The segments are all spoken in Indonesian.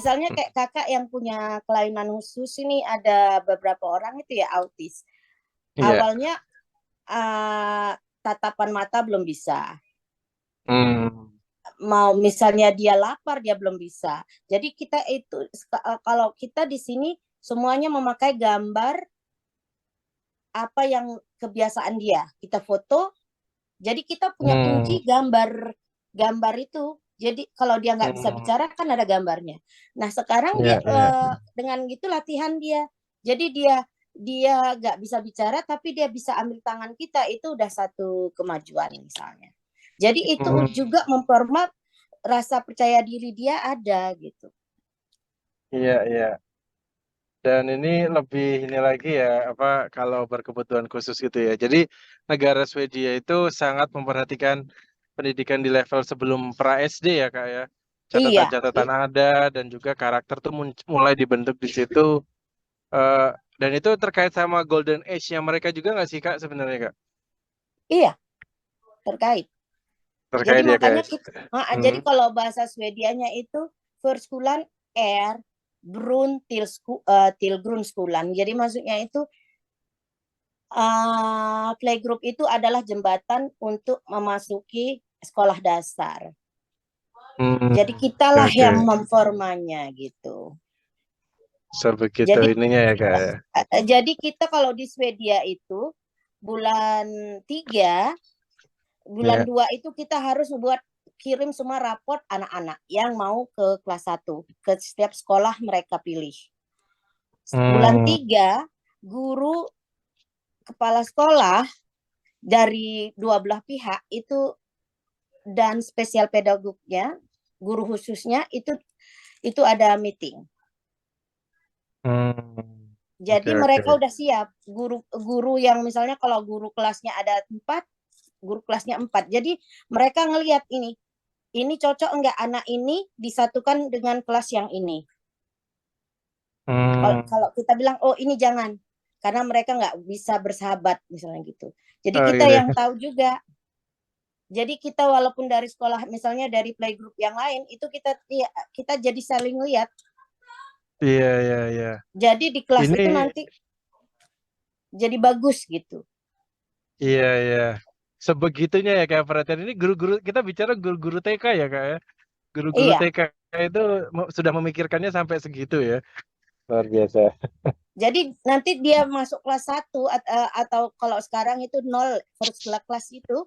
Misalnya kayak kakak yang punya kelainan khusus ini ada beberapa orang itu ya autis. Iya. Awalnya tatapan mata belum bisa. Hmm. Mau misalnya dia lapar dia belum bisa. Jadi kita itu kalau kita di sini semuanya memakai gambar apa yang kebiasaan dia. Kita foto. Jadi kita punya Hmm. kunci gambar gambar itu. Jadi kalau dia nggak bisa Hmm. bicara kan ada gambarnya. Nah sekarang dia Iya, iya. dengan gitu latihan dia. Jadi dia nggak bisa bicara tapi dia bisa ambil tangan kita itu udah satu kemajuan misalnya. Jadi itu Hmm. juga mempermak rasa percaya diri dia ada gitu. Iya, iya. Dan ini lebih ini lagi ya, apa kalau berkebutuhan khusus gitu ya. Jadi negara Swedia itu sangat memperhatikan pendidikan di level sebelum pra SD ya Kak ya. Iya, Catatan-catatan ada dan juga karakter tuh mulai dibentuk di situ. Eh, dan itu terkait sama Golden Age-nya mereka juga nggak sih Kak sebenarnya Kak? iya terkait. Jadi Terkait ya makanya guys. kita, Hmm. jadi kalau bahasa Swedianya itu Förskolan är brun till grundskolan. Jadi maksudnya itu playgroup itu adalah jembatan untuk memasuki sekolah dasar. Hmm. Jadi Oke, kitalah oke. yang memformanya gitu. Sebegitu Jadi ininya ya Kak ya. jadi kita kalau di Swedia itu bulan 3 bulan Ya. 2 itu kita harus membuat kirim semua raport anak-anak yang mau ke kelas 1 ke setiap sekolah mereka pilih. Bulan Hmm. 3 guru kepala sekolah dari dua belah pihak itu dan spesial pedagognya, guru khususnya itu ada meeting. Hmm. Oke, Jadi oke. mereka udah siap. Guru yang misalnya kalau guru kelasnya ada 4, guru kelasnya 4. Jadi mereka ngelihat ini cocok enggak anak ini disatukan dengan kelas yang ini. Kalau Hmm. kalau kita bilang oh ini jangan karena mereka nggak bisa bersahabat misalnya gitu. Jadi Oh kita gitu. yang tahu juga. Jadi kita walaupun dari sekolah misalnya dari playgroup yang lain itu kita jadi saling lihat. Iya, iya, iya. Jadi di kelas Ini, itu nanti jadi bagus gitu. iya, iya. Sebegitunya ya kayak perhatian ini guru-guru, kita bicara guru-guru TK ya kak ya. Guru-guru Iya. TK itu sudah memikirkannya sampai segitu ya. Luar biasa. Jadi nanti dia masuk kelas 1 atau kalau sekarang itu 0 first class itu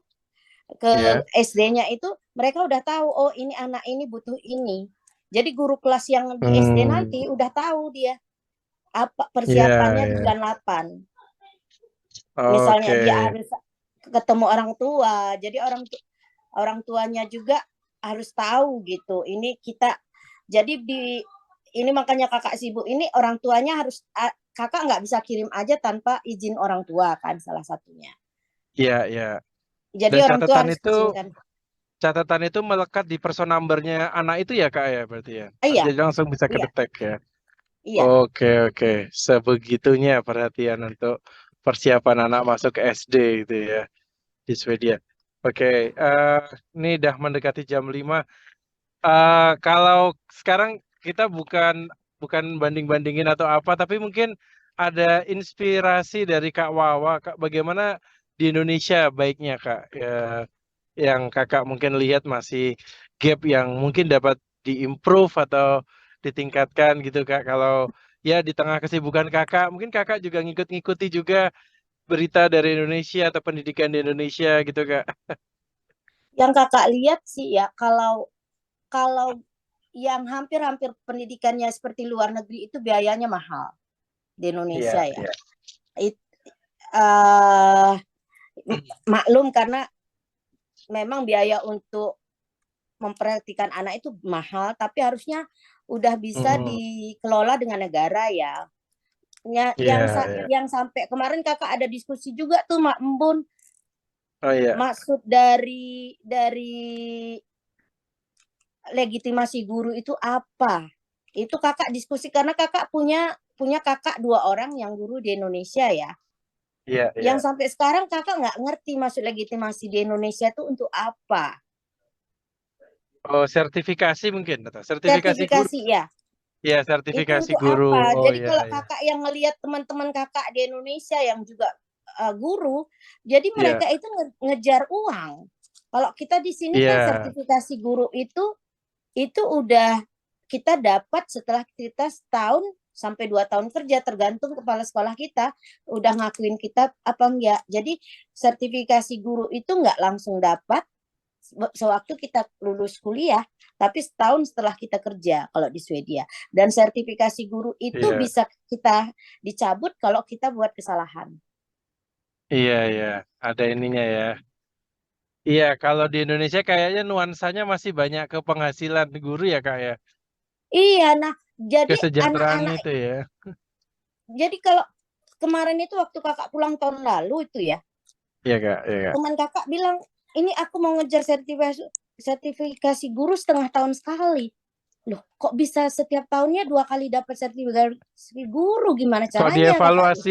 ke Iya. SD-nya itu mereka udah tahu oh ini anak ini butuh ini. Jadi guru kelas yang di SD Hmm. nanti udah tahu dia apa Iya, persiapannya di iya. bulan 8. Misalnya Oke. dia harus ketemu orang tua. Jadi orang tuanya juga harus tahu gitu. Ini kita jadi ini makanya kakak sibuk ini orang tuanya harus kakak nggak bisa kirim aja tanpa izin orang tua kan salah satunya. Iya, iya. Jadi Dan orang tua harus izinkan. catatan itu melekat di person numbernya anak itu ya kak ya berarti ya. Iya, Jadi langsung bisa iya, kedetek ya. iya. Oke, oke. Sebegitunya perhatian untuk persiapan anak masuk ke SD gitu ya di Swedia. Oke, ini udah mendekati jam 5. Kalau sekarang kita bukan bukan banding-bandingin atau apa, tapi mungkin ada inspirasi dari Kak Wawa, Kak, bagaimana di Indonesia baiknya Kak, ya, yang Kakak mungkin lihat masih gap yang mungkin dapat diimprove atau ditingkatkan gitu Kak. Kalau ya di tengah kesibukan Kakak, mungkin Kakak juga ngikut-ngikuti juga berita dari Indonesia atau pendidikan di Indonesia gitu Kak. Yang kakak lihat sih ya kalau kalau yang hampir-hampir pendidikannya seperti luar negeri itu biayanya mahal di Indonesia Iya, ya. iya. It, uh, maklum karena memang biaya untuk memperhatikan anak itu mahal, tapi harusnya udah bisa Mm-mm. dikelola dengan negara ya. Iya, Yang iya. yang sampai kemarin kakak ada diskusi juga tuh Mak Embun, Oh iya. maksud dari legitimasi guru itu apa? Itu kakak diskusi karena kakak punya kakak 2 orang yang guru di Indonesia ya. Iya, Yang iya. sampai sekarang kakak nggak ngerti maksud legitimasi di Indonesia itu untuk apa? Oh, sertifikasi mungkin atau sertifikasi guru. Sertifikasi ya. Ya, Itu sertifikasi untuk guru. apa? Oh Jadi ya, kalau ya. kakak yang ngelihat teman-teman kakak di Indonesia yang juga guru, jadi Iya, mereka itu ngejar uang. Kalau kita di sini kan iya. sertifikasi guru itu udah kita dapat setelah kita setahun sampai 2 tahun kerja, tergantung kepala sekolah kita udah ngakuin kita apa enggak. Jadi sertifikasi guru itu nggak langsung dapat sewaktu kita lulus kuliah, tapi setahun setelah kita kerja kalau di Swedia. Dan sertifikasi guru itu Iya, bisa kita dicabut kalau kita buat kesalahan. iya, iya. Ada ininya ya. Iya, kalau di Indonesia kayaknya nuansanya masih banyak ke penghasilan guru ya, Kak ya. Iya, nah jadi Kesejahteraan anak-anak, itu ya. jadi kalau kemarin itu waktu kakak pulang tahun lalu itu ya, Iya, Kak, iya, Kak. teman kakak bilang, ini aku mau ngejar sertifikasi guru setengah tahun sekali. Loh, kok bisa setiap tahunnya 2 kali dapat sertifikasi guru? Gimana Kok caranya kakak?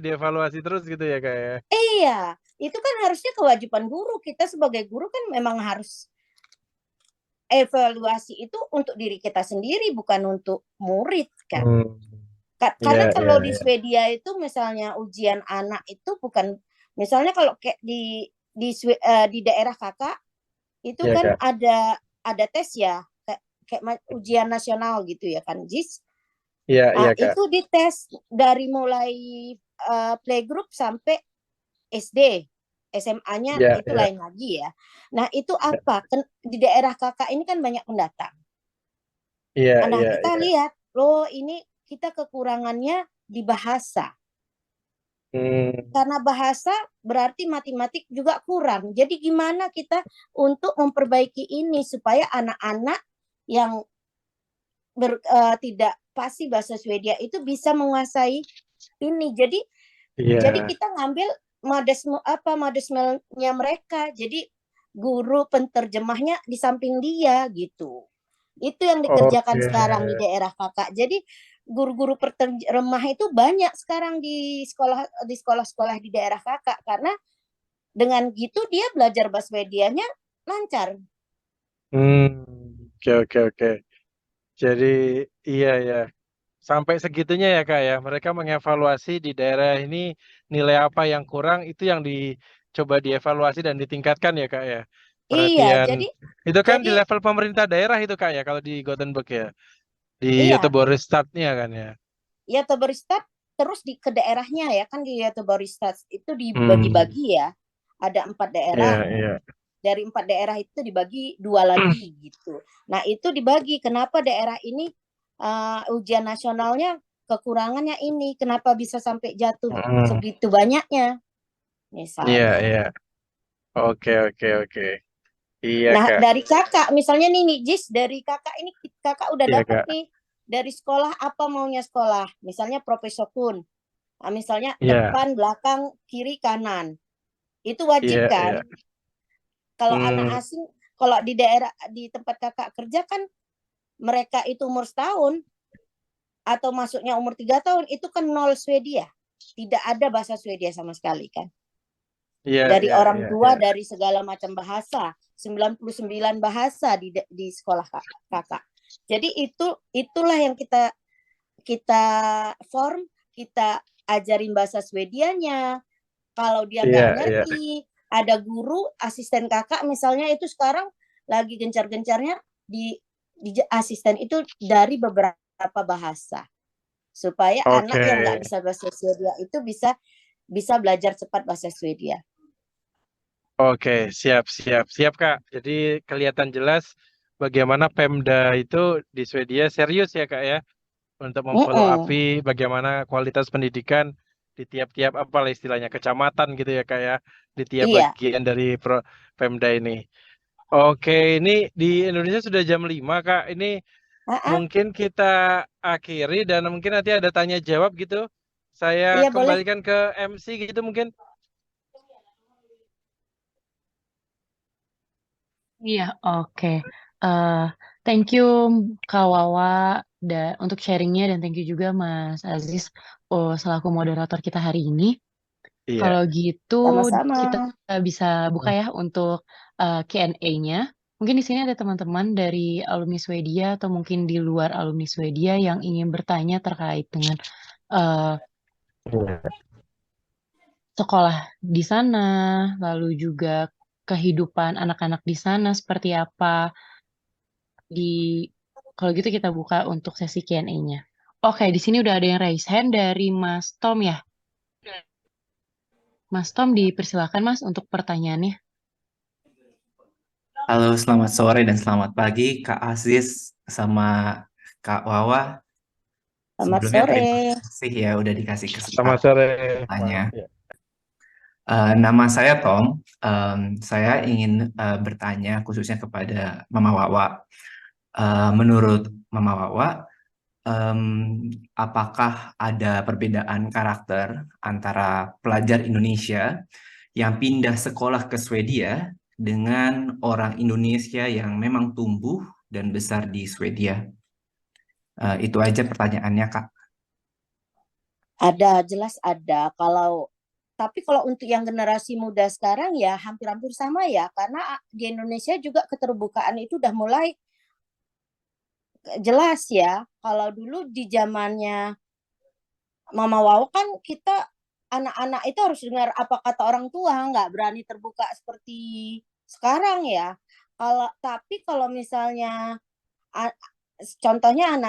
dievaluasi terus gitu ya, Kak ya. Iya, itu kan harusnya kewajiban guru. Kita sebagai guru kan memang harus evaluasi itu untuk diri kita sendiri, bukan untuk murid kan. Hmm. Iya, Karena iya, kalau di iya. Swedia itu misalnya ujian anak itu bukan, misalnya kalau kayak di daerah kakak itu Iya, kan Kak. ada tes ya, kayak ujian nasional gitu ya kan, JIS. Iya, iya, Kak. Itu dites dari mulai playgroup sampai SD, SMA-nya Iya, itu iya. lain lagi ya. Nah, itu apa? Di daerah kakak ini kan banyak pendatang. Iya, Nah, iya, kita iya. lihat, loh ini kita kekurangannya di bahasa. Hmm. Karena bahasa berarti matematik juga kurang. Jadi gimana kita untuk memperbaiki ini supaya anak-anak yang tidak pasti bahasa Swedia itu bisa menguasai ini. Jadi Iya. kita ngambil modesnya mereka. Jadi guru penterjemahnya di samping dia gitu. Itu yang dikerjakan Oke. sekarang di daerah kakak. Jadi guru-guru penterjemah itu banyak sekarang di sekolah-sekolah di daerah kakak, karena dengan gitu dia belajar bahasa Swedianya lancar. Hmm. Oke, oke, oke. Jadi, iya, ya. Sampai segitunya ya, Kak ya. Mereka mengevaluasi di daerah ini nilai apa yang kurang, itu yang dicoba dievaluasi dan ditingkatkan ya, Kak ya. Iya, Perhatian. jadi Itu kan jadi di level pemerintah daerah itu, Kak ya, kalau di Gothenburg ya. Di iya, Göteborgstadnya kan ya. ya Göteborgstad terus ke daerahnya ya kan, di Göteborgstad itu Hmm. dibagi-bagi ya. Ada 4 daerah. Iya, iya. Dari 4 daerah itu dibagi 2 lagi gitu. Nah, itu dibagi. Kenapa daerah ini ujian nasionalnya kekurangannya ini? Kenapa bisa sampai jatuh Hmm. segitu banyaknya? Iya, Misalnya. iya. Oke, oke, oke. Iya, Nah, Kak. dari kakak, misalnya nih, Jis, dari kakak ini kakak udah Iya, dapat Kak. nih dari sekolah apa maunya sekolah. Misalnya profesor kun. Nah, misalnya Iya, depan, belakang, kiri, kanan. Itu iya, wajib iya. kan? Kalau anak Hmm. asing, kalau di daerah di tempat kakak kerja kan mereka itu umur setahun atau masuknya umur 3 tahun, itu kan nol Swedia. Tidak ada bahasa Swedia sama sekali kan. Iya, Dari iya, orang iya, tua, iya. dari segala macam bahasa. 99 bahasa di sekolah kakak. Jadi itulah yang kita kita form, kita ajarin bahasa Swedianya. Kalau dia Iya, nggak iya. ngerti, ada guru asisten kakak misalnya itu sekarang lagi gencar-gencarnya di asisten itu dari beberapa bahasa, supaya Oke. anak yang nggak bisa bahasa Swedia itu bisa bisa belajar cepat bahasa Swedia. Oke, siap, siap, siap, Kak. Jadi kelihatan jelas bagaimana Pemda itu di Swedia serius ya, Kak ya, untuk memfollow up Mm-mm. bagaimana kualitas pendidikan di tiap-tiap apa lah istilahnya kecamatan gitu ya, Kak ya, di tiap Iya. bagian dari Pemda ini. Oke, ini di Indonesia sudah jam 5, Kak. Ini Ah, mungkin kita akhiri dan mungkin nanti ada tanya jawab gitu. Saya iya boleh. kembalikan ke MC gitu mungkin. Iya, oke. Eh, Thank you Kak Wawa untuk sharingnya dan thank you juga Mas Aziz selaku moderator kita hari ini. Iya. Kalau gitu Sama-sama. kita bisa buka ya untuk Q&A-nya. Mungkin di sini ada teman-teman dari alumni Swedia atau mungkin di luar alumni Swedia yang ingin bertanya terkait dengan eh, sekolah di sana, lalu juga kehidupan anak-anak di sana seperti apa. Kalau gitu kita buka untuk sesi Q&A-nya. Oke, di sini udah ada yang raise hand dari Mas Tom ya. Mas Tom, dipersilakan Mas untuk pertanyaannya. Halo, selamat sore dan selamat pagi Kak Aziz sama Kak Wawa. Selamat Sebelumnya sore. terima kasih ya udah dikasih Selamat kesempatan sore. tanya. Ya. Nama saya Tom. Saya ingin bertanya khususnya kepada Mama Wawa. Menurut Mama Wawa, apakah ada perbedaan karakter antara pelajar Indonesia yang pindah sekolah ke Swedia dengan orang Indonesia yang memang tumbuh dan besar di Swedia? Itu aja pertanyaannya, Kak. Ada, jelas ada. Tapi kalau untuk yang generasi muda sekarang ya hampir-hampir sama ya, karena di Indonesia juga keterbukaan itu udah mulai jelas ya. Kalau dulu di zamannya Mama Wawa kan kita anak-anak itu harus dengar apa kata orang tua, nggak berani terbuka seperti sekarang ya. Tapi kalau misalnya contohnya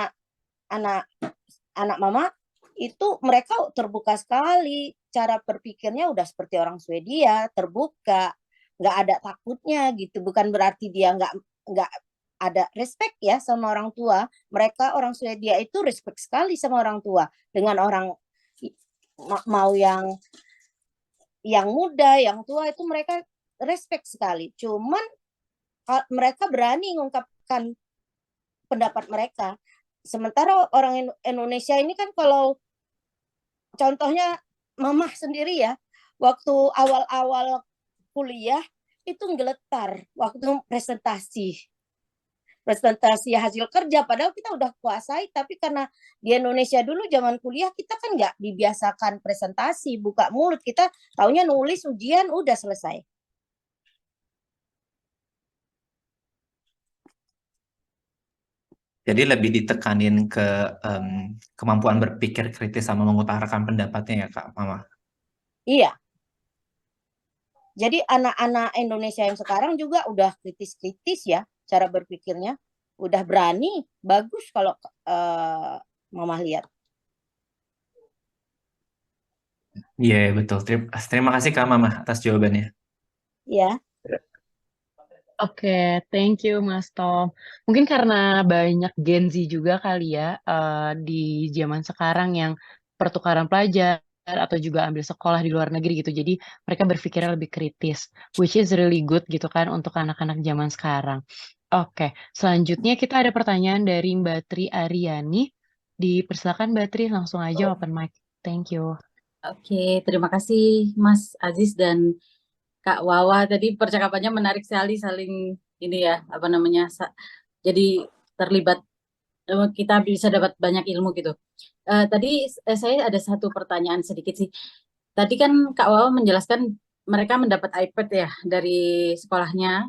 anak Mama itu mereka terbuka sekali, cara berpikirnya udah seperti orang Swedia, terbuka, nggak ada takutnya gitu. Bukan berarti dia nggak ada respect ya sama orang tua. Mereka orang Swedia itu respect sekali sama orang tua. Dengan orang mau yang muda, yang tua itu mereka respect sekali. Cuman mereka berani mengungkapkan pendapat mereka. Sementara orang Indonesia ini kan kalau contohnya Mama sendiri ya, waktu awal-awal kuliah itu geletar waktu presentasi hasil kerja, padahal kita udah kuasai, tapi karena di Indonesia dulu zaman kuliah kita kan nggak dibiasakan presentasi, buka mulut, kita taunya nulis ujian udah selesai. Jadi lebih ditekanin ke kemampuan berpikir kritis sama mengutarakan pendapatnya ya, Kak Mama? Iya. Jadi anak-anak Indonesia yang sekarang juga udah kritis-kritis ya cara berpikirnya, udah berani, bagus kalau Mama lihat. Iya, betul. Terima kasih Kak Mama atas jawabannya. Ya. Oke, thank you Mas Tom. Mungkin karena banyak Gen Z juga kali ya di zaman sekarang yang pertukaran pelajar atau juga ambil sekolah di luar negeri gitu. Jadi mereka berpikirnya lebih kritis, which is really good gitu kan untuk anak-anak zaman sekarang. Oke, selanjutnya kita ada pertanyaan dari Mbak Tri Aryani. Dipersilakan Mbak Tri, langsung aja open mic. Thank you. Oke, terima kasih Mas Aziz dan Kak Wawa. Tadi percakapannya menarik sekali, saling ini ya, apa namanya, jadi terlibat, kita bisa dapat banyak ilmu gitu. Tadi saya ada satu pertanyaan sedikit sih. Tadi kan Kak Wawa menjelaskan mereka mendapat iPad ya dari sekolahnya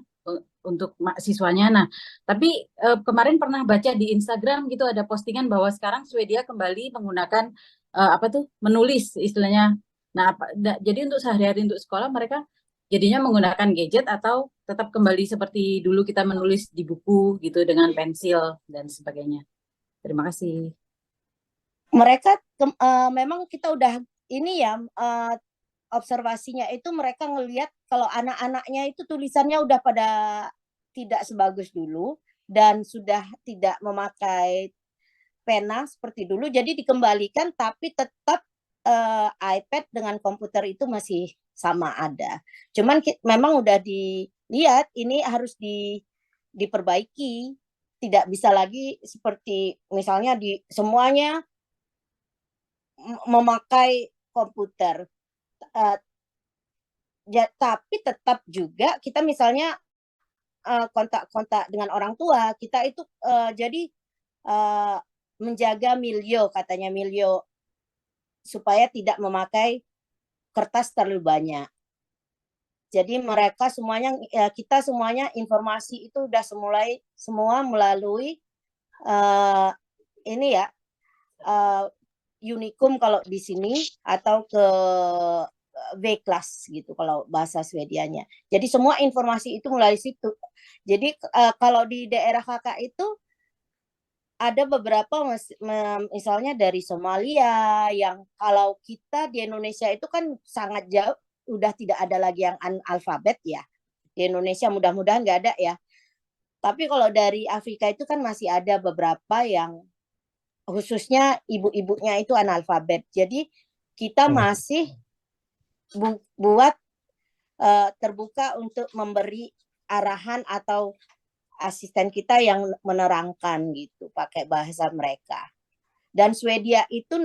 untuk siswanya. Nah, tapi kemarin pernah baca di Instagram gitu ada postingan bahwa sekarang Swedia kembali menggunakan apa tuh menulis istilahnya. Nah, jadi untuk sehari-hari untuk sekolah mereka jadinya menggunakan gadget atau tetap kembali seperti dulu kita menulis di buku gitu dengan pensil dan sebagainya. Terima kasih. Mereka memang kita udah ini ya observasinya itu mereka ngelihat kalau anak-anaknya itu tulisannya udah pada tidak sebagus dulu dan sudah tidak memakai pena seperti dulu, jadi dikembalikan tapi tetap iPad dengan komputer itu masih sama ada. Cuman memang udah dilihat ini harus diperbaiki, tidak bisa lagi seperti misalnya di semuanya memakai komputer. Tapi tetap juga kita misalnya kontak-kontak dengan orang tua kita itu jadi menjaga katanya milio supaya tidak memakai kertas terlalu banyak. Jadi mereka semuanya, kita semuanya informasi itu udah semua melalui ini ya, Unicum kalau di sini, atau ke V-Class gitu kalau bahasa Swedianya. Jadi semua informasi itu melalui situ. Jadi kalau di daerah kakak itu ada beberapa misalnya dari Somalia, yang kalau kita di Indonesia itu kan sangat jauh, udah tidak ada lagi yang analfabet ya. Di Indonesia mudah-mudahan nggak ada ya. Tapi kalau dari Afrika itu kan masih ada beberapa yang khususnya ibu-ibunya itu analfabet. Jadi kita masih buat terbuka untuk memberi arahan atau asisten kita yang menerangkan gitu pakai bahasa mereka. Dan Swedia itu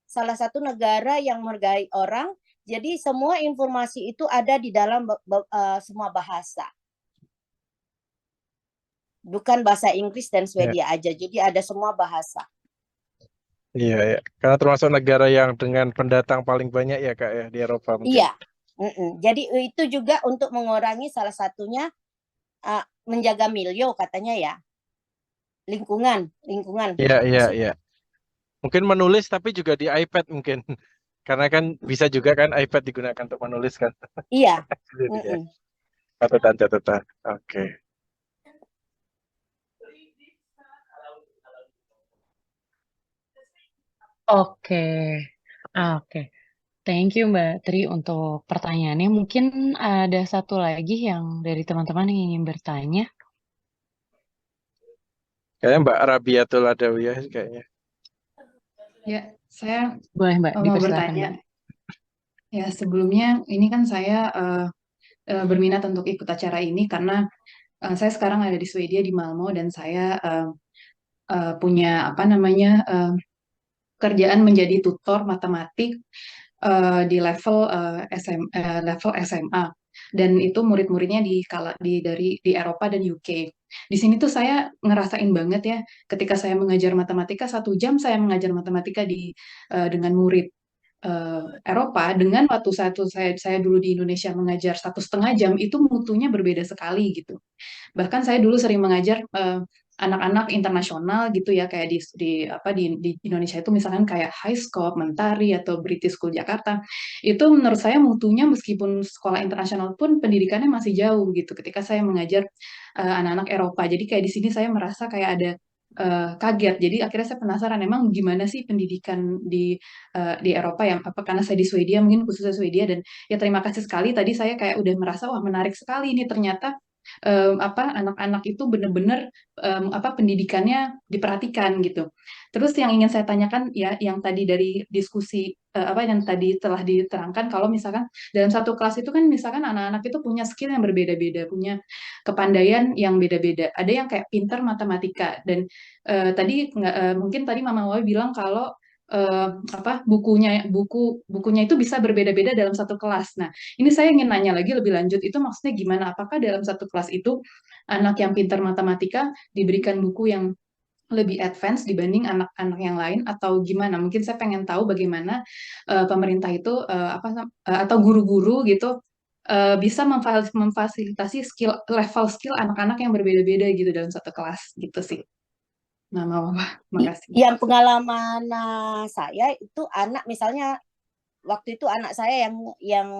salah satu negara yang menghargai orang. Jadi semua informasi itu ada di dalam semua bahasa. Bukan bahasa Inggris dan Swedia aja, jadi ada semua bahasa. Iya, ya. Karena termasuk negara yang dengan pendatang paling banyak ya Kak ya di Eropa mungkin. Iya. Jadi itu juga untuk mengurangi, salah satunya menjaga milio katanya ya. Lingkungan. Iya. Mungkin menulis tapi juga di iPad mungkin. Karena kan bisa juga kan iPad digunakan untuk menulis kan. Iya. Catatan. Oke. Oke. Thank you Mbak Tri untuk pertanyaannya. Mungkin ada satu lagi yang dari teman-teman yang ingin bertanya. Kayaknya Mbak Rabiatul Adawiyah kayaknya. Ya, saya Boleh Mbak, mau dipersilakan bertanya. Mbak. Ya, sebelumnya ini kan saya berminat untuk ikut acara ini karena saya sekarang ada di Swedia di Malmo, dan saya punya kerjaan menjadi tutor matematik di level SMA, dan itu murid-muridnya di Eropa dan UK. Di sini tuh saya ngerasain banget ya, ketika saya mengajar matematika 1 jam, saya mengajar matematika dengan murid Eropa, dengan waktu saya dulu di Indonesia mengajar 1,5 jam, itu mutunya berbeda sekali gitu. Bahkan saya dulu sering mengajar anak-anak internasional gitu ya, kayak di Indonesia itu misalkan kayak Highscope, Mentari, atau British School Jakarta. Itu menurut saya mutunya, meskipun sekolah internasional pun pendidikannya masih jauh gitu ketika saya mengajar anak-anak Eropa. Jadi kayak di sini saya merasa kayak ada kaget. Jadi akhirnya saya penasaran, emang gimana sih pendidikan di Eropa, yang karena saya di Swedia, mungkin khususnya Swedia. Dan ya terima kasih sekali, tadi saya kayak udah merasa wah menarik sekali ini, ternyata anak-anak itu benar-benar pendidikannya diperhatikan gitu. Terus yang ingin saya tanyakan ya, yang tadi dari diskusi yang tadi telah diterangkan, kalau misalkan dalam satu kelas itu kan misalkan anak-anak itu punya skill yang berbeda-beda, punya kepandaian yang beda-beda. Ada yang kayak pintar matematika, dan mungkin tadi Mama Wawi bilang kalau bukunya itu bisa berbeda-beda dalam satu kelas. Nah, ini saya ingin nanya lagi lebih lanjut, itu maksudnya gimana? Apakah dalam satu kelas itu anak yang pintar matematika diberikan buku yang lebih advance dibanding anak-anak yang lain, atau gimana? Mungkin saya pengen tahu bagaimana pemerintah itu atau guru-guru gitu bisa memfasilitasi level skill anak-anak yang berbeda-beda gitu dalam satu kelas gitu sih. Nah, makasih. Yang pengalaman saya itu anak, misalnya waktu itu anak saya yang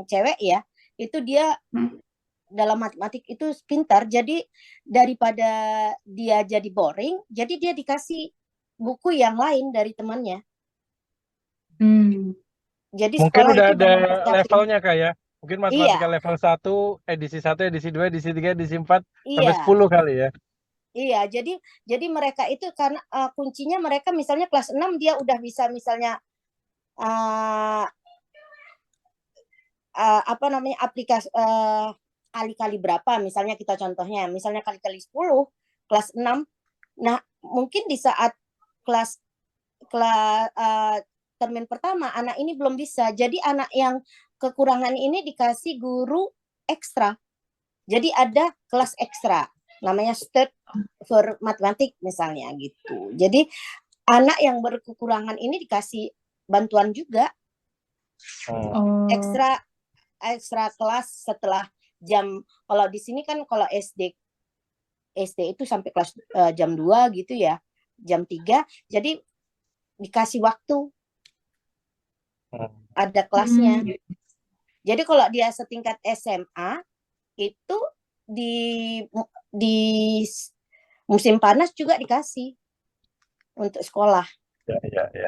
cewek ya, itu dia dalam matematik itu pintar. Jadi daripada dia jadi boring, jadi dia dikasih buku yang lain dari temannya. Jadi mungkin sekolah udah itu ada levelnya Kak ya. Mungkin matematika level 1, edisi 1, edisi 2, edisi 3, edisi 4, sampai 10 kali ya. Iya, jadi mereka itu karena kuncinya mereka misalnya kelas 6 dia udah bisa misalnya aplikasi kali-kali berapa, misalnya kita contohnya misalnya kali-kali 10 kelas 6. Nah, mungkin di saat kelas termin pertama anak ini belum bisa. Jadi anak yang kekurangan ini dikasih guru ekstra. Jadi ada kelas ekstra, namanya Start for Matematik misalnya gitu. Jadi anak yang berkekurangan ini dikasih bantuan juga ekstra ekstra kelas setelah jam. Kalau di sini kan kalau SD itu sampai kelas jam 2 gitu ya, jam 3. Jadi dikasih waktu, ada kelasnya. Jadi kalau dia setingkat SMA itu di musim panas juga dikasih untuk sekolah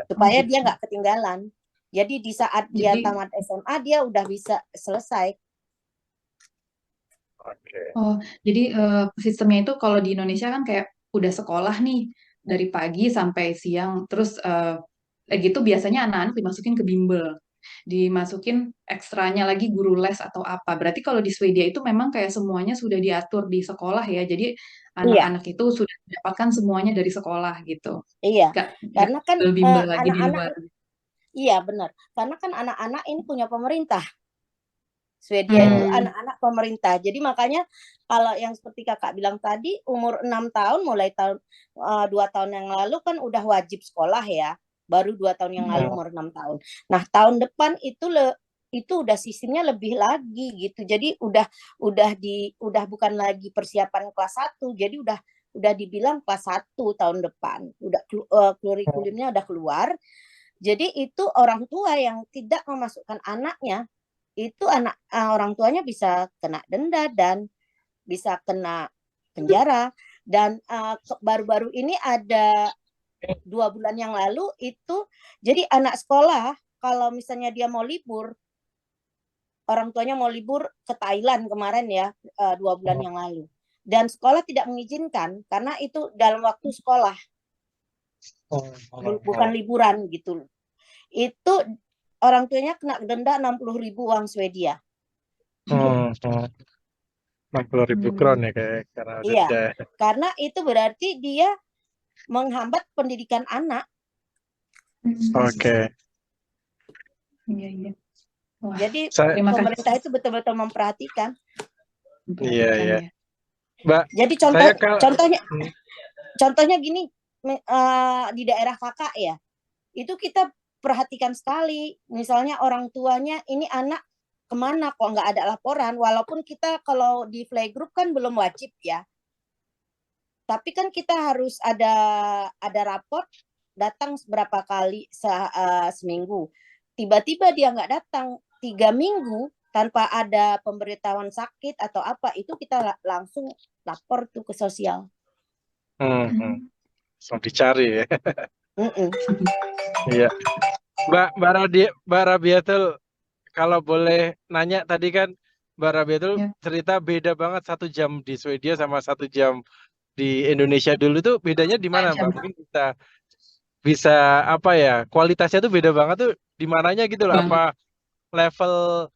supaya dia nggak ketinggalan. Jadi di saat dia Jadi, tamat SMA dia udah bisa selesai. jadi sistemnya itu kalau di Indonesia kan kayak udah sekolah nih dari pagi sampai siang, terus gitu biasanya anak-anak dimasukin ke bimbel, dimasukin ekstranya lagi guru les atau apa. Berarti kalau di Swedia itu memang kayak semuanya sudah diatur di sekolah ya. Jadi Iya, anak-anak itu sudah mendapatkan semuanya dari sekolah gitu. iya. Nggak Karena kan bimbel lagi di anak-anak, luar. iya benar. Karena kan anak-anak ini punya pemerintah. Swedia itu anak-anak pemerintah. Jadi makanya kalau yang seperti kakak bilang tadi, umur 6 tahun, mulai tahun 2 tahun yang lalu kan udah wajib sekolah ya. Baru 2 tahun yang lalu umur 6 tahun. Nah tahun depan itu udah sistemnya lebih lagi gitu. Jadi udah bukan lagi persiapan kelas 1. Jadi udah dibilang kelas 1 tahun depan. Udah kurikulumnya udah keluar. Jadi itu orang tua yang tidak memasukkan anaknya, itu orang tuanya bisa kena denda dan bisa kena penjara. Dan baru-baru ini ada 2 bulan yang lalu itu, jadi anak sekolah kalau misalnya dia mau libur, orang tuanya mau libur ke Thailand kemarin ya, 2 bulan yang lalu, dan sekolah tidak mengizinkan karena itu dalam waktu sekolah, bukan liburan gitu. Itu orang tuanya kena denda 60.000 uang Swedia. 60.000 kron ya kayak karena Iya, denda. karena itu berarti dia menghambat pendidikan anak. Oke. Iya. Wah, Jadi terima kasih pemerintah itu betul-betul memperhatikan. Iya. Mbak, Jadi contohnya gini, di daerah kakak ya, itu kita perhatikan sekali. Misalnya orang tuanya ini anak kemana kok nggak ada laporan, walaupun kita kalau di playgroup kan belum wajib ya. Tapi kan kita harus ada raport, datang berapa kali seminggu. Tiba-tiba dia nggak datang 3 minggu tanpa ada pemberitahuan sakit atau apa, itu kita langsung lapor tuh ke sosial. Langsung dicari ya. Iya. Mbak Rabiatul, kalau boleh nanya tadi kan Mbak Rabiatul cerita beda banget 1 jam di Swedia sama 1 jam di Indonesia dulu tuh bedanya di mana Mbak? Mungkin bisa apa ya, kualitasnya tuh beda banget tuh di mananya gitu loh. Apa level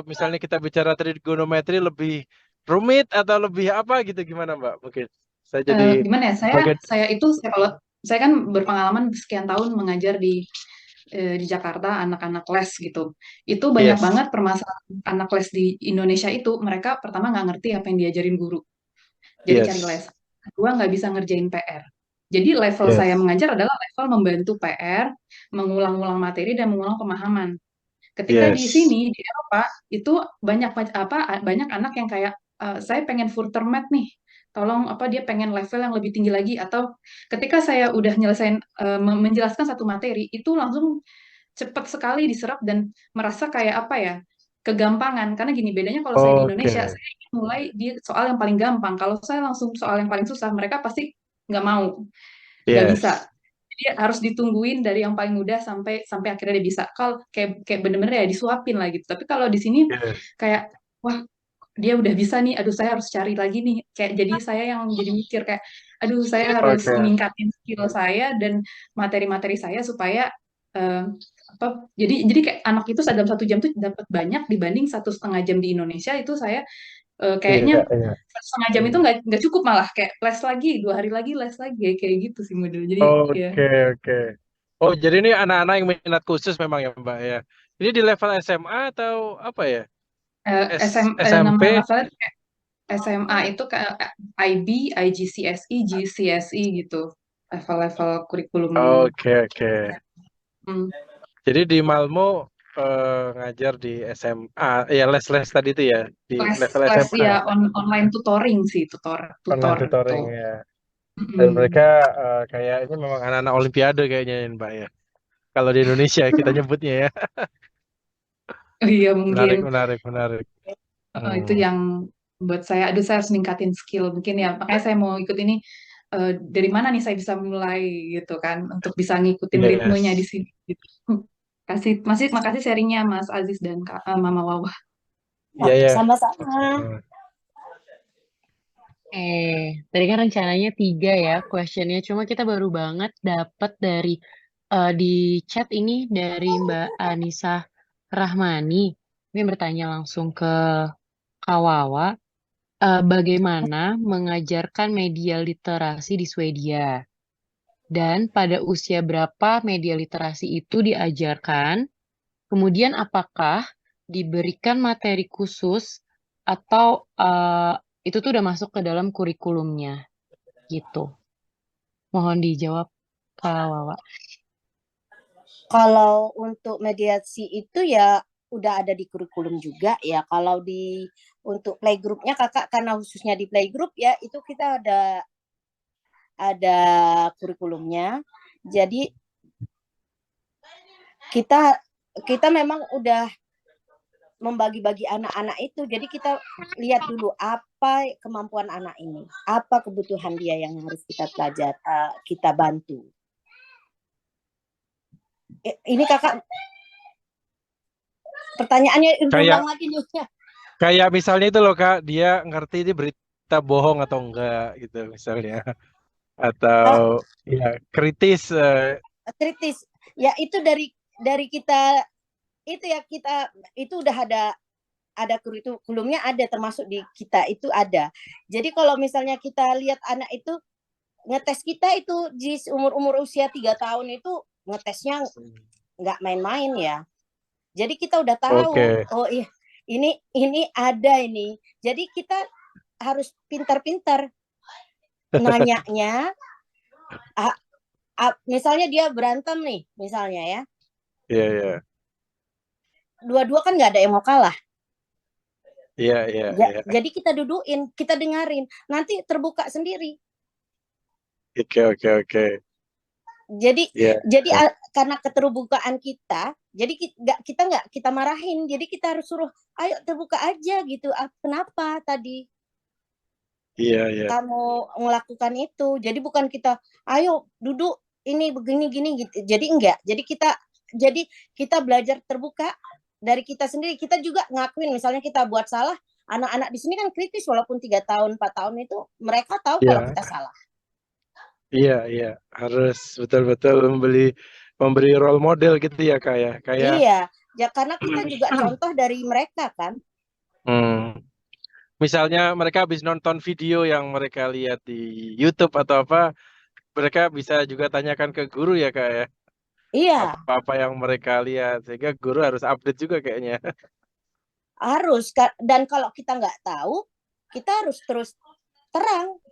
misalnya kita bicara trigonometri lebih rumit atau lebih apa gitu, gimana Mbak? Mungkin saya jadi gimana ya, saya kan berpengalaman sekian tahun mengajar di Jakarta anak-anak les gitu. Itu banyak banget permasalahan anak les di Indonesia itu, mereka pertama nggak ngerti apa yang diajarin guru. Jadi cari les. Kedua nggak bisa ngerjain PR. Jadi level saya mengajar adalah level membantu PR, mengulang-ulang materi dan mengulang pemahaman. Ketika di sini di Eropa itu banyak anak yang kayak saya pengen Furtermath nih. Tolong dia pengen level yang lebih tinggi lagi, atau ketika saya udah nyelesain menjelaskan satu materi itu langsung cepat sekali diserap dan merasa kayak kegampangan. Karena gini, bedanya kalau saya di Indonesia, saya ingin mulai di soal yang paling gampang. Kalau saya langsung soal yang paling susah, mereka pasti nggak mau, nggak bisa. Jadi harus ditungguin dari yang paling mudah sampai akhirnya dia bisa. Kalau kayak bener-bener ya disuapin lah gitu. Tapi kalau di sini kayak wah, dia udah bisa nih, aduh saya harus cari lagi nih. Kayak jadi saya yang jadi mikir kayak aduh saya harus ningkatin skill saya dan materi-materi saya supaya jadi kayak anak itu dalam 1 jam tuh dapat banyak dibanding 1,5 jam di Indonesia. Itu saya kayaknya 1,5 jam itu nggak cukup, malah kayak les lagi 2 hari lagi les lagi kayak gitu sih model. Jadi Oke. Oh, jadi ini anak-anak yang minat khusus memang ya Mbak ya. Ini di level SMA atau apa ya? nama SMP? levelnya kayak SMA itu kayak IB, IGCSE, GCSE gitu, level-level kurikulum. Oke. Jadi di Malmo ngajar di SMA, ya les-les tadi itu ya, di level Les SMA, ya online tutoring sih, online tutor tutoring gitu. ya. Dan Mm-mm. mereka kayaknya memang anak-anak Olimpiade kayaknya ya, Mbak ya. Kalau di Indonesia kita nyebutnya ya. Iya Menarik, mungkin menarik, menarik. itu yang buat saya, aduh saya harus ningkatin skill mungkin ya, makanya saya mau ikut ini. Dari mana nih saya bisa mulai gitu kan untuk bisa ngikutin ritmenya di Yes. sini gitu. Makasih sharingnya Mas Aziz dan Mama Wawa. Iya Oke, ya. sama-sama. Tadi kan rencananya 3 ya questionnya, cuma kita baru banget dapat dari di chat ini dari Mbak Anissa Rahmani. Ini bertanya langsung ke Kak Wawa, bagaimana mengajarkan media literasi di Swedia? Dan pada usia berapa media literasi itu diajarkan? Kemudian apakah diberikan materi khusus atau itu tuh udah masuk ke dalam kurikulumnya gitu. Mohon dijawab Kak Wawa. Kalau untuk mediasi itu ya udah ada di kurikulum juga ya. Kalau untuk playgroupnya kakak, karena khususnya di playgroup ya itu kita ada kurikulumnya. Jadi kita memang udah membagi-bagi anak-anak itu. Jadi kita lihat dulu apa kemampuan anak ini, apa kebutuhan dia yang harus kita pelajari, kita bantu. Ini kakak pertanyaannya ulang lagi nih. Kayak misalnya itu loh Kak, dia ngerti ini berita bohong atau enggak gitu misalnya. Atau ya kritis. Kritis. Ya itu dari kita itu ya, kita itu udah ada kurikulumnya, ada termasuk di kita itu ada. Jadi kalau misalnya kita lihat anak itu ngetes, kita itu di umur usia 3 tahun itu ngetesnya nggak main-main ya. Jadi kita udah tahu, oh iya ini ada ini. Jadi kita harus pintar-pintar nanyanya. Misalnya dia berantem nih, misalnya ya. Iya, iya. Dua-dua kan nggak ada yang mau kalah. Iya, iya, iya. Jadi kita dudukin, kita dengerin, nanti terbuka sendiri. Oke. Jadi karena keterbukaan kita, jadi kita nggak marahin, jadi kita harus suruh, ayo terbuka aja gitu. Kenapa tadi kamu melakukan itu? Jadi bukan kita, ayo duduk ini begini gini gitu. Jadi enggak. Jadi kita belajar terbuka dari kita sendiri. Kita juga ngakuin, misalnya kita buat salah. Anak-anak di sini kan kritis, walaupun 3 tahun 4 tahun itu mereka tahu kalau kita salah. Iya, harus betul-betul memberi role model gitu ya Kak ya. Iya, ya karena kita juga contoh dari mereka kan. Misalnya mereka habis nonton video yang mereka lihat di YouTube atau apa, mereka bisa juga tanyakan ke guru ya Kak ya. Iya. Apa yang mereka lihat, sehingga guru harus update juga kayaknya. Harus, dan kalau kita nggak tahu, kita harus terus terang.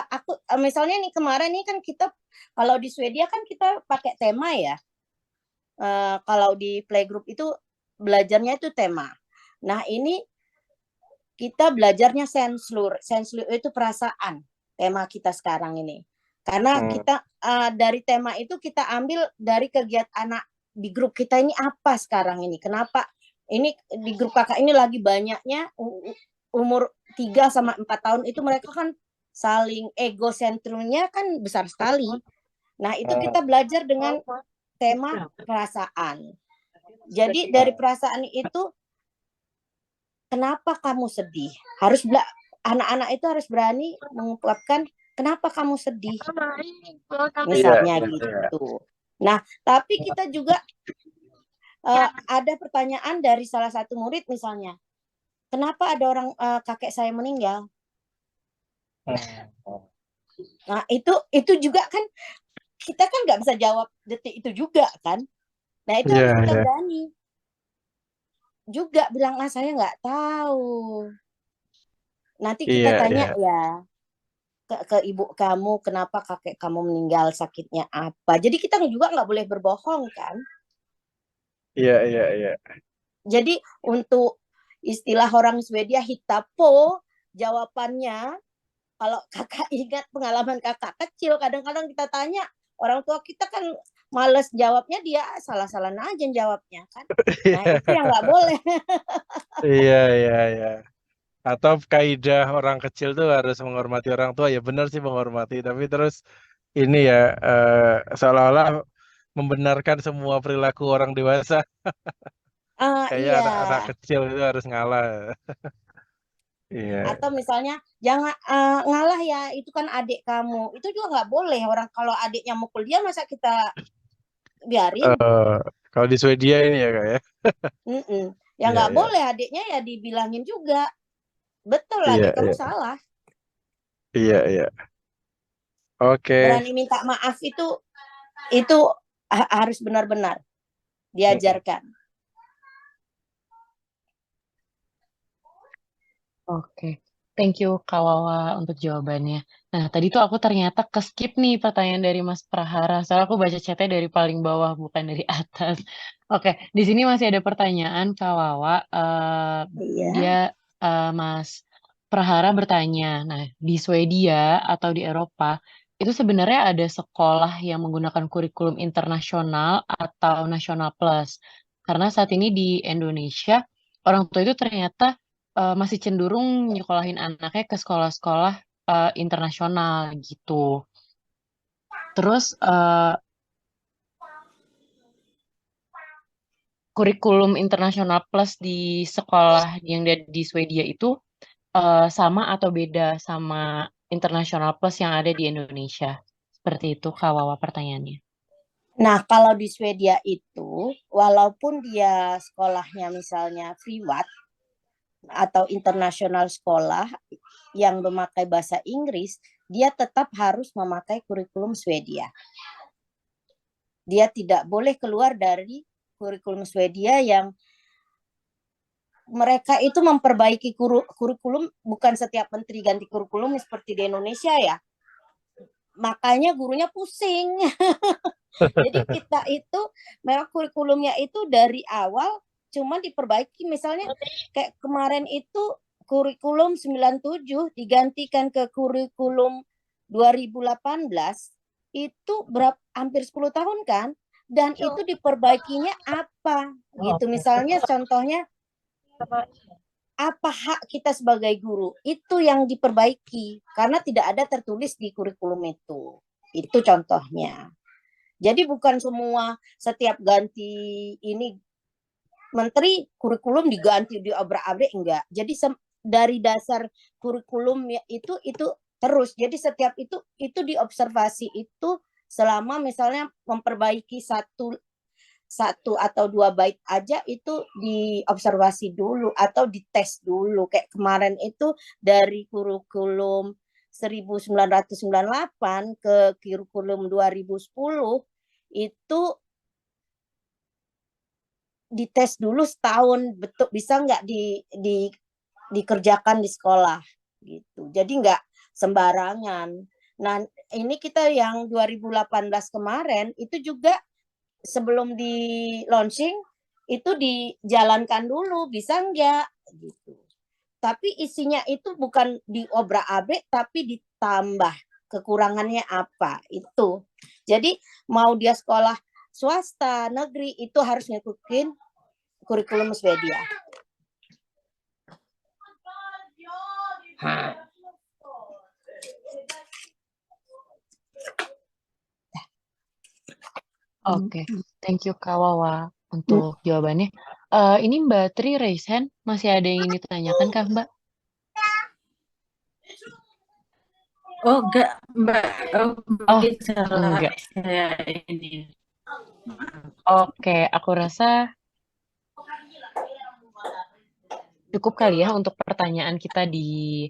Aku misalnya nih kemarin nih kan kita, kalau di Swedia kan kita pakai tema ya. Kalau di playgroup itu belajarnya itu tema. Nah ini kita belajarnya senslur itu perasaan, tema kita sekarang ini. Karena kita dari tema itu kita ambil dari kegiatan anak di grup kita ini apa sekarang ini. Kenapa ini di grup kakak ini lagi banyaknya umur 3 sama 4 tahun itu mereka kan saling egosentrumnya kan besar sekali. Nah, itu kita belajar dengan tema perasaan. Jadi dari perasaan itu, kenapa kamu sedih? Anak-anak itu harus berani mengungkapkan kenapa kamu sedih. Misalnya gitu. Nah, tapi kita juga ada pertanyaan dari salah satu murid misalnya, kenapa ada orang kakek saya meninggal? Nah itu juga kan kita kan nggak bisa jawab detik itu juga kan. Nah itu harus kita berani juga bilang, saya nggak tahu. Nanti kita tanya ya ke ibu kamu, kenapa kakek kamu meninggal, sakitnya apa. Jadi kita juga nggak boleh berbohong kan. Iya, iya, iya. Jadi untuk istilah orang Swedia hitapo, jawabannya kalau kakak ingat pengalaman kakak kecil, kadang-kadang kita tanya orang tua kita kan males jawabnya, dia salah-salah aja jawabnya kan. Nah itu yang nggak boleh. Iya, iya, iya. Atau kaidah orang kecil tuh harus menghormati orang tua. Ya benar sih menghormati, tapi terus ini ya seolah-olah membenarkan semua perilaku orang dewasa. Kayak Iya. anak-anak kecil itu harus ngalah. Iya, Atau misalnya jangan ngalah ya, itu kan adik kamu. Itu juga nggak boleh. Orang kalau adiknya mukul dia masa kita biarin? kalau di Swedia ini ya kak ya. Mm-mm. Ya Iya, nggak iya, boleh, adiknya ya dibilangin juga. Betul, iya, adik kamu iya, salah. iya, iya. Oke, Berani minta maaf itu harus benar-benar diajarkan. Oke, thank you Kak Wawa untuk jawabannya. Nah, tadi tuh aku ternyata ke-skip nih pertanyaan dari Mas Prahara. Soalnya aku baca chatnya dari paling bawah, bukan dari atas. Oke, di sini masih ada pertanyaan Kak Wawa. Iya. Mas Prahara bertanya, nah di Swedia atau di Eropa, itu sebenarnya ada sekolah yang menggunakan kurikulum internasional atau nasional plus. Karena saat ini di Indonesia, orang tua itu ternyata masih cenderung nyekolahin anaknya ke sekolah-sekolah internasional gitu. Terus kurikulum internasional plus di sekolah yang di Swedia itu sama atau beda sama internasional plus yang ada di Indonesia? Seperti itu Kak Wawa pertanyaannya. Nah, kalau di Swedia itu, walaupun dia sekolahnya misalnya privat atau internasional sekolah yang memakai bahasa Inggris, dia tetap harus memakai kurikulum Swedia. Dia tidak boleh keluar dari kurikulum Swedia yang mereka itu memperbaiki kurikulum, bukan setiap menteri ganti kurikulum seperti di Indonesia ya. Makanya gurunya pusing. Jadi kita itu memang kurikulumnya itu dari awal cuma diperbaiki, misalnya kayak kemarin itu kurikulum 97 digantikan ke kurikulum 2018, itu hampir 10 tahun kan, dan itu diperbaikinya apa gitu, misalnya contohnya apa hak kita sebagai guru, itu yang diperbaiki karena tidak ada tertulis di kurikulum itu contohnya. Jadi bukan semua setiap ganti ini menteri kurikulum diganti diobrak-abrik, enggak. Jadi dari dasar kurikulum itu terus. Jadi setiap itu diobservasi itu selama misalnya memperbaiki satu atau dua bait aja, itu diobservasi dulu atau dites dulu. Kayak kemarin itu dari kurikulum 1998 ke kurikulum 2010 itu dites dulu setahun, betul bisa nggak dikerjakan di sekolah gitu. Jadi nggak sembarangan. Nah, ini kita yang 2018 kemarin itu juga sebelum di launching itu dijalankan dulu, bisa nggak gitu. Tapi isinya itu bukan diobrak-abrik, tapi ditambah kekurangannya apa itu. Jadi mau dia sekolah swasta, negeri, itu harus ngikutin kurikulum Swedia. Oke, thank you Kak Wawa untuk jawabannya. Ini Mbak Tri raise hand, masih ada yang ingin ditanyakan Kak Mbak? Oh enggak Mbak, mungkin salah enggak. saya ini. Oke, aku rasa cukup kali ya untuk pertanyaan kita di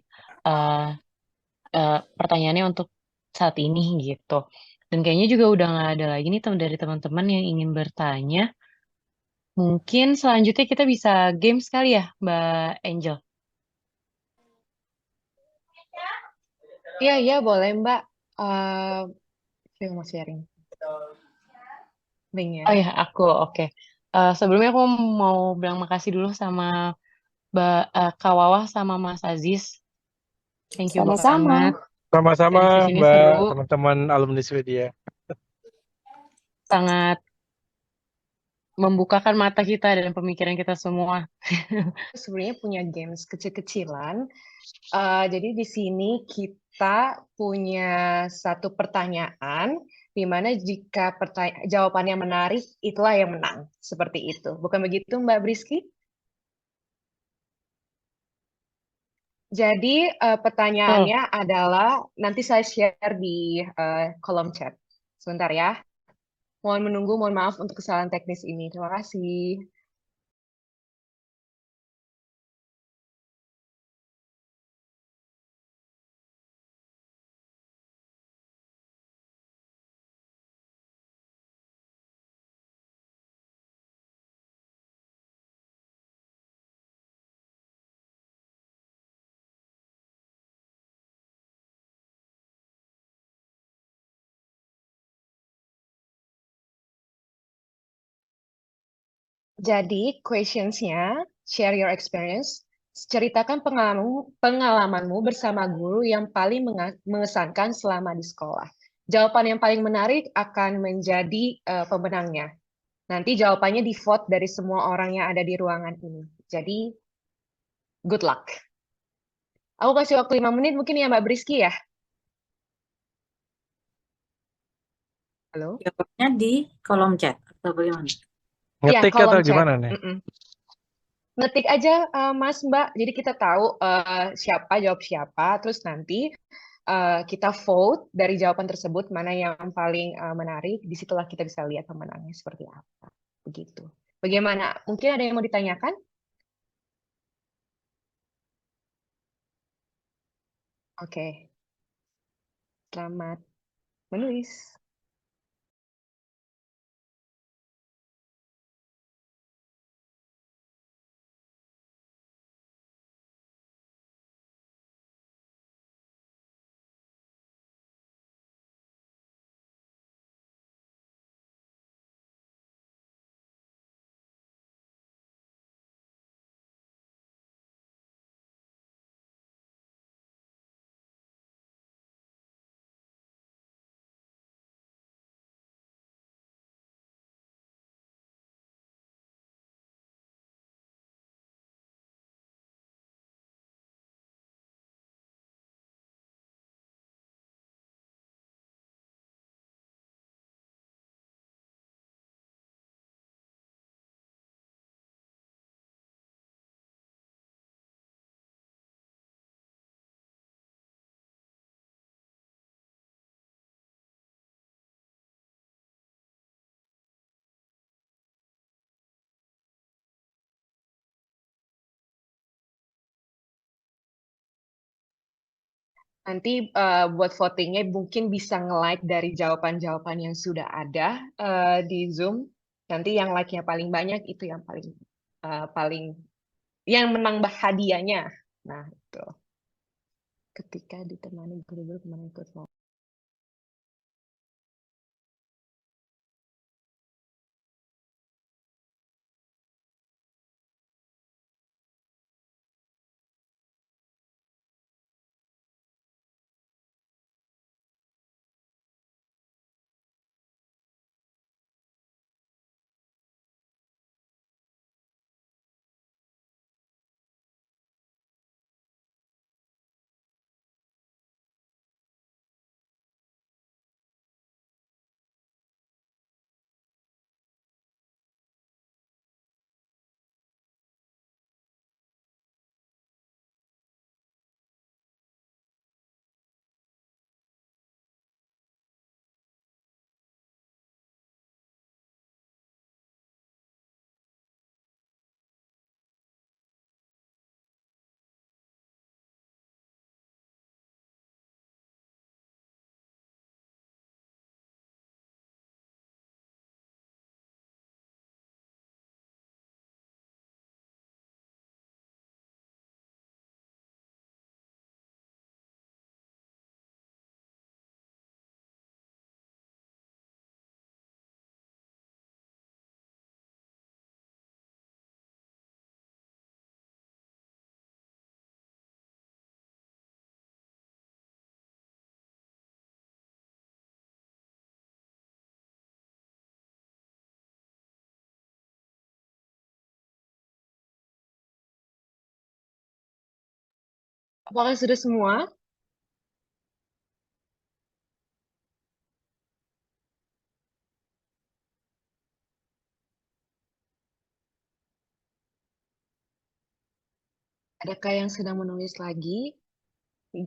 pertanyaannya untuk saat ini gitu. Dan kayaknya juga udah nggak ada lagi nih dari teman-teman yang ingin bertanya. Mungkin selanjutnya kita bisa game sekali ya, Mbak Angel. Iya, boleh Mbak. Saya mau sharing link ya. Oh ya, aku oke. Sebelumnya aku mau bilang makasih dulu sama Kak Wawah sama Mas Aziz. Thank you Sama-sama. banget. Sama-sama Diskusinya Mbak, seru, teman-teman alumni Swedia. sangat membukakan mata kita dan pemikiran kita semua. Sebenarnya punya games kecil-kecilan. Jadi di sini kita punya satu pertanyaan, di mana jika jawabannya menarik, itulah yang menang. Seperti itu. Bukan begitu, Mbak Briski? Jadi pertanyaannya adalah, nanti saya share di kolom chat. Sebentar ya. Mohon menunggu, mohon maaf untuk kesalahan teknis ini. Terima kasih. Jadi, questions-nya, share your experience, ceritakan pengalamanmu bersama guru yang paling mengesankan selama di sekolah. Jawaban yang paling menarik akan menjadi pemenangnya. Nanti jawabannya di-vote dari semua orang yang ada di ruangan ini. Jadi, good luck. Aku kasih waktu 5 menit mungkin ya Mbak Briski ya? Halo? Jawabnya di kolom chat atau bagaimana? Ya, Ngetik kolom atau chat. gimana nih? Ngetik aja Mas Mbak, jadi kita tahu siapa jawab siapa, terus nanti kita vote dari jawaban tersebut mana yang paling menarik, disitulah kita bisa lihat pemenangnya seperti apa. Begitu. Bagaimana? Mungkin ada yang mau ditanyakan? Oke. Selamat menulis. Nanti buat votingnya mungkin bisa nge-like dari jawaban-jawaban yang sudah ada di Zoom. Nanti yang like-nya paling banyak itu yang paling yang menang hadiahnya. Nah, itu. Ketika ditemani guru-guru kemana ikut Apakah sudah semua? Adakah yang sedang menulis lagi?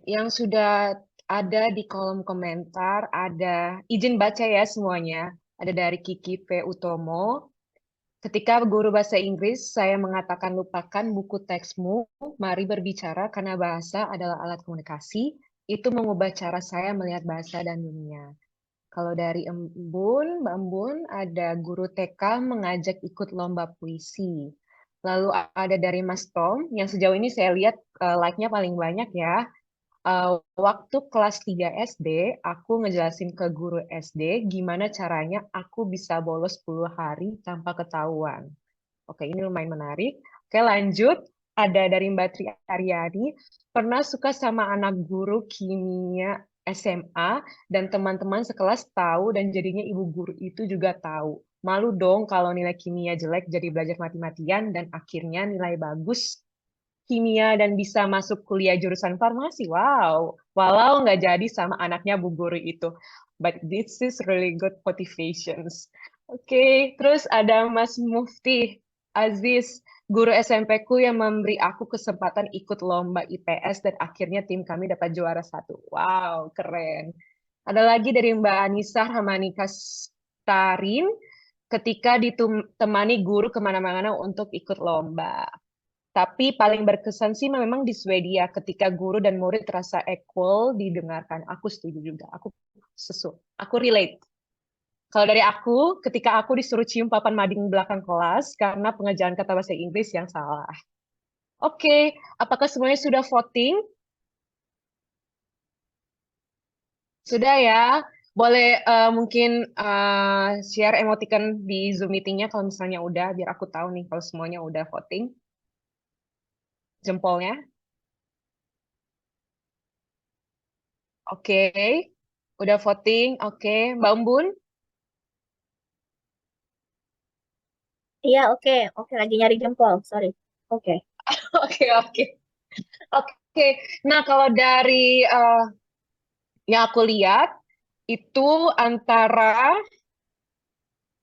Yang sudah ada di kolom komentar, ada izin baca ya semuanya. Ada dari Kiki P. Utomo. Ketika guru bahasa Inggris, saya mengatakan lupakan buku teksmu, mari berbicara karena bahasa adalah alat komunikasi. Itu mengubah cara saya melihat bahasa dan dunia. Kalau dari Mbak Embun, ada guru TK mengajak ikut lomba puisi. Lalu ada dari Mas Tom, yang sejauh ini saya lihat like-nya paling banyak ya. Waktu kelas 3 SD, aku ngejelasin ke guru SD gimana caranya aku bisa bolos 10 hari tanpa ketahuan. Oke, ini lumayan menarik. Oke, lanjut. Ada dari Mbak Tri Aryani, pernah suka sama anak guru kimia SMA dan teman-teman sekelas tahu dan jadinya ibu guru itu juga tahu. Malu dong kalau nilai kimia jelek jadi belajar mati-matian dan akhirnya nilai bagus kimia dan bisa masuk kuliah jurusan farmasi. Wow, walau nggak jadi sama anaknya bu guru itu. But this is really good motivations. Oke, terus ada Mas Mufti Aziz, guru SMP ku yang memberi aku kesempatan ikut lomba IPS dan akhirnya tim kami dapat juara 1. Wow, keren. Ada lagi dari Mbak Anissa Hamanika Starin, ketika ditemani guru kemana-mana untuk ikut lomba. Tapi paling berkesan sih memang di Swedia ketika guru dan murid terasa equal didengarkan. Aku setuju juga. Aku relate. Kalau dari aku, ketika aku disuruh cium papan mading belakang kelas karena pengerjaan kata bahasa Inggris yang salah. Oke, apakah semuanya sudah voting? Sudah ya. Boleh mungkin share emoticon di Zoom meetingnya kalau misalnya udah, biar aku tahu nih kalau semuanya udah voting. Jempolnya. Oke, udah voting. Oke, Mbak Umbun. Iya, oke, lagi nyari jempol, sorry. Oke. Oke. Nah, kalau dari yang aku lihat itu antara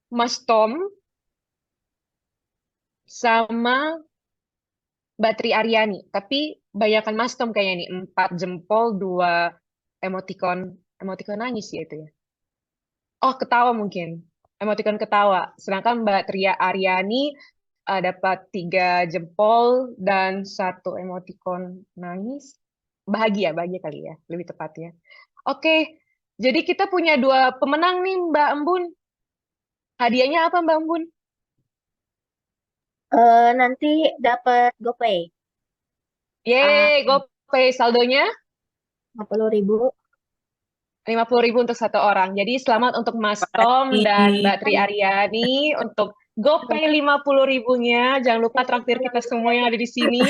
Mas Tom sama Mbak Tri Aryani. Tapi banyakkan Mas Tom kayaknya nih, 4 jempol, 2 emoticon nangis ya itu ya. Oh, ketawa mungkin. Emoticon ketawa. Sedangkan Mbak Tria Aryani dapat 3 jempol dan 1 emoticon nangis. Bahagia kali ya, lebih tepatnya. Oke, jadi kita punya 2 pemenang nih Mbak Embun. Hadiahnya apa Mbak Embun? Nanti dapat GoPay Yeay, GoPay saldonya 50.000. 50.000 untuk 1 orang. Jadi selamat untuk Mas Tom dan Mbak Tri Aryani untuk GoPay 50.000-nya. Jangan lupa traktir kita semua yang ada di sini.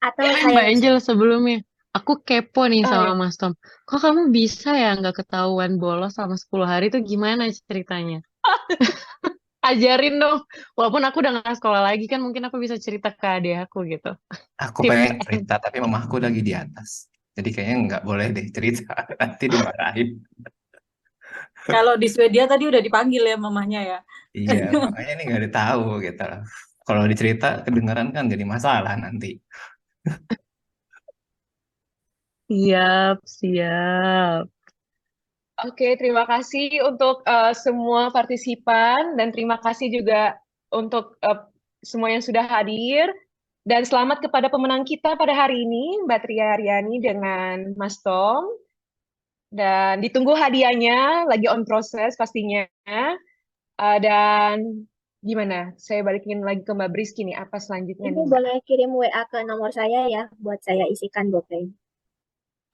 Atau Mbak saya Angel sebelumnya, aku kepo nih Oh, sama ya. Mas Tom. Kok kamu bisa ya nggak ketahuan bolos selama 10 hari itu gimana ceritanya? Ajarin dong. Walaupun aku udah nggak sekolah lagi kan mungkin aku bisa cerita ke adik aku gitu. Aku Tips pengen and cerita, tapi mamaku lagi di atas. Jadi kayaknya nggak boleh deh cerita. Nanti dimarahin. Kalau di Swedia tadi udah dipanggil ya mamahnya ya. Iya, makanya ini nggak ditahu gitu. Kalau dicerita kedengaran kan jadi masalah nanti. siap. Oke, terima kasih untuk semua partisipan dan terima kasih juga untuk semua yang sudah hadir. Dan selamat kepada pemenang kita pada hari ini, Mbak Tria Aryani dengan Mas Tom. Dan ditunggu hadiahnya, lagi on proses pastinya. Dan gimana? Saya balikin lagi ke Mbak Briski nih, apa selanjutnya ini nih, Mbak? boleh kirim WA ke nomor saya ya, buat saya isikan GoPay.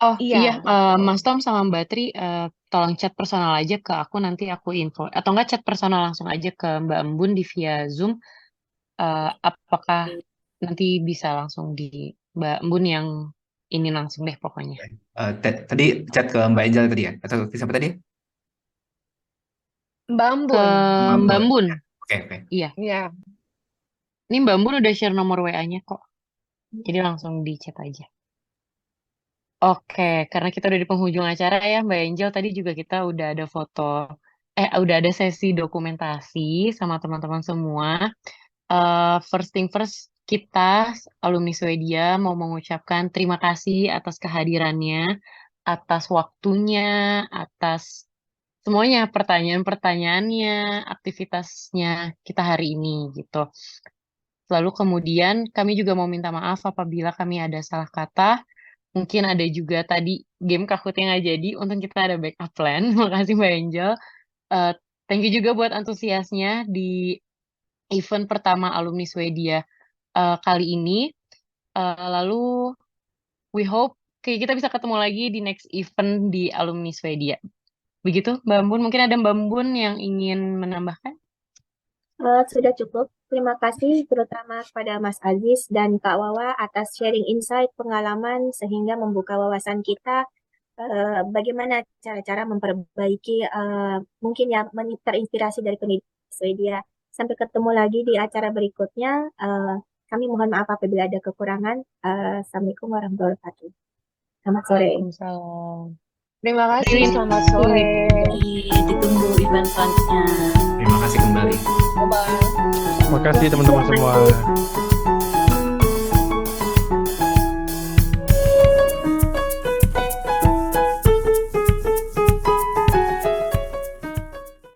Oh Iya, iya, Mas Tom sama Mbak Tri, tolong chat personal aja ke aku nanti aku info. Atau enggak chat personal langsung aja ke Mbak Embun di via Zoom. Apakah nanti bisa langsung di Mbak Embun yang ini langsung deh pokoknya. Tadi chat ke Mbak Angel tadi ya? Atau ke siapa tadi? Mbak Ke Embun. Mbak Embun. Oke. Iya. Iya. Ini Mbak Embun udah share nomor WA-nya kok. Jadi langsung di chat aja. Oke, karena kita udah di penghujung acara ya Mbak Angel, tadi juga kita udah ada udah ada sesi dokumentasi sama teman-teman semua. First thing first, kita alumni Swedia mau mengucapkan terima kasih atas kehadirannya, atas waktunya, atas semuanya, pertanyaan-pertanyaannya, aktivitasnya kita hari ini gitu. Lalu kemudian kami juga mau minta maaf apabila kami ada salah kata. Mungkin ada juga tadi game Kahoot yang nggak jadi, untung kita ada backup plan. Makasih Mbak Angel. Eh, Thank you juga buat antusiasnya di event pertama alumni Swedia kali ini. Lalu we hope kita bisa ketemu lagi di next event di alumni Swedia. Begitu Mbak Mbun, mungkin ada Mbak Mbun yang ingin menambahkan? Sudah cukup. Terima kasih terutama kepada Mas Aziz dan Kak Wawa atas sharing insight, pengalaman sehingga membuka wawasan kita bagaimana cara-cara memperbaiki mungkin ya terinspirasi dari pendidikan Swedia. Sampai ketemu lagi di acara berikutnya. Kami mohon maaf apabila ada kekurangan. Assalamualaikum warahmatullahi wabarakatuh. Selamat sore. Waalaikumsalam. Terima kasih, selamat sore. Ditunggu event selanjutnya. Terima kasih kembali. Bye-bye. Terima kasih teman-teman semua.